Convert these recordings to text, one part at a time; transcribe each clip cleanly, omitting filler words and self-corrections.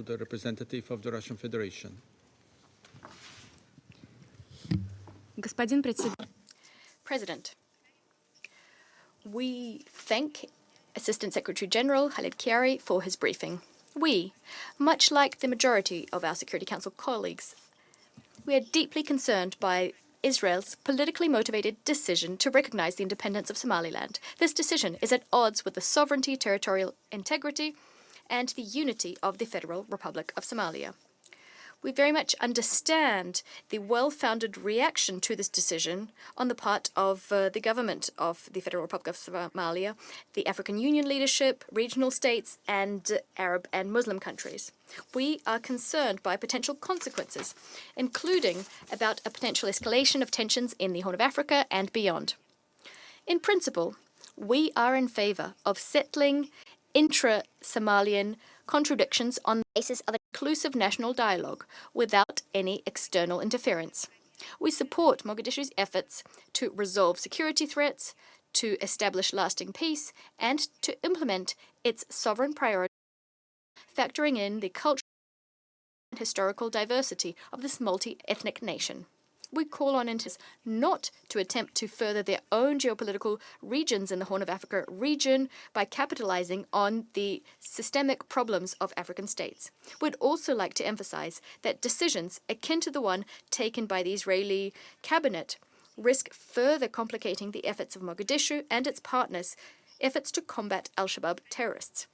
The representative of the Russian Federation. Господин председатель. President, we thank Assistant Secretary General Khaled Kiari for his briefing. We, much like the majority of our Security Council colleagues, we are deeply concerned by Israel's politically motivated decision to recognize the independence of Somaliland. This decision is at odds with the sovereignty, territorial integrity, and the unity of the Federal Republic of Somalia. We very much understand the well-founded reaction to this decision on the part of the government of the Federal Republic of Somalia, the African Union leadership, regional states, and Arab and Muslim countries. We are concerned by potential consequences, including about a potential escalation of tensions in the Horn of Africa and beyond. In principle, we are in favor of settling intra-Somalian contradictions on the basis of an inclusive national dialogue without any external interference. We support Mogadishu's efforts to resolve security threats, to establish lasting peace, and to implement its sovereign priorities, factoring in the cultural and historical diversity of this multi-ethnic nation. We call on interests not to attempt to further their own geopolitical regions in the Horn of Africa region by capitalizing on the systemic problems of African states. We'd also like to emphasize that decisions akin to the one taken by the Israeli cabinet risk further complicating the efforts of Mogadishu and its partners' efforts to combat al-Shabaab terrorists.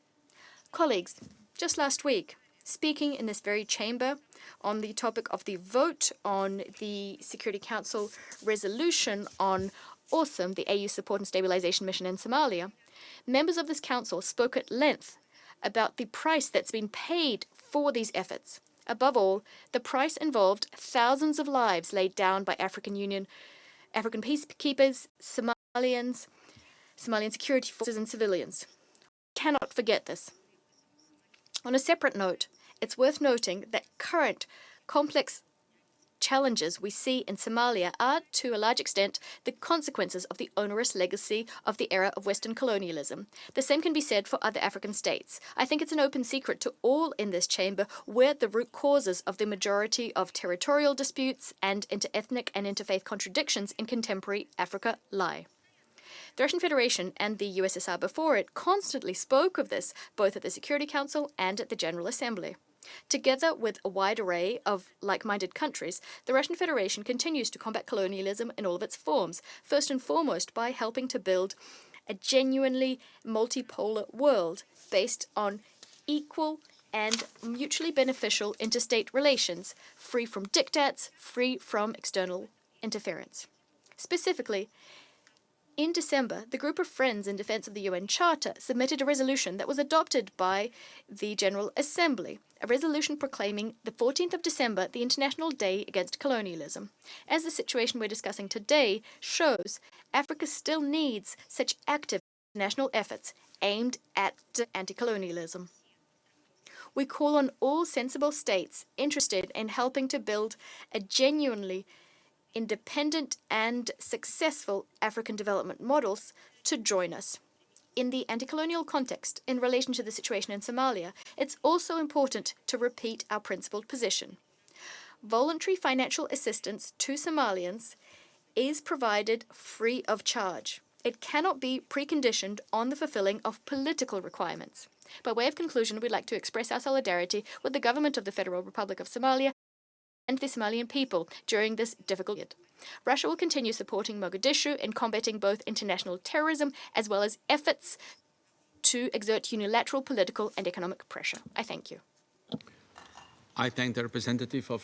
Colleagues, just last week, speaking in this very chamber on the topic of the vote on the Security Council resolution on AWESOM, the AU Support and Stabilization Mission in Somalia, members of this council spoke at length about the price that's been paid for these efforts. Above all, the price involved thousands of lives laid down by African peacekeepers, Somalian security forces, and civilians. We cannot forget this. On a separate note, it's worth noting that current complex challenges we see in Somalia are, to a large extent, the consequences of the onerous legacy of the era of Western colonialism. The same can be said for other African states. I think it's an open secret to all in this chamber where the root causes of the majority of territorial disputes and inter-ethnic and interfaith contradictions in contemporary Africa lie. The Russian Federation and the USSR before it constantly spoke of this, both at the Security Council and at the General Assembly. Together with a wide array of like-minded countries, the Russian Federation continues to combat colonialism in all of its forms, first and foremost by helping to build a genuinely multipolar world based on equal and mutually beneficial interstate relations, free from diktats, free from external interference. Specifically, in December, the Group of Friends in Defense of the UN Charter submitted a resolution that was adopted by the General Assembly, a resolution proclaiming the 14th of December the International Day Against Colonialism. As the situation we're discussing today shows, Africa still needs such active national efforts aimed at anti-colonialism. We call on all sensible states interested in helping to build a genuinely independent and successful African development models to join us. In the anti-colonial context, in relation to the situation in Somalia, it's also important to repeat our principled position. Voluntary financial assistance to Somalians is provided free of charge. It cannot be preconditioned on the fulfilling of political requirements. By way of conclusion, we'd like to express our solidarity with the government of the Federal Republic of Somalia and the Somalian people during this difficult period. Russia will continue supporting Mogadishu in combating both international terrorism as well as efforts to exert unilateral political and economic pressure. I thank you. I thank the representative of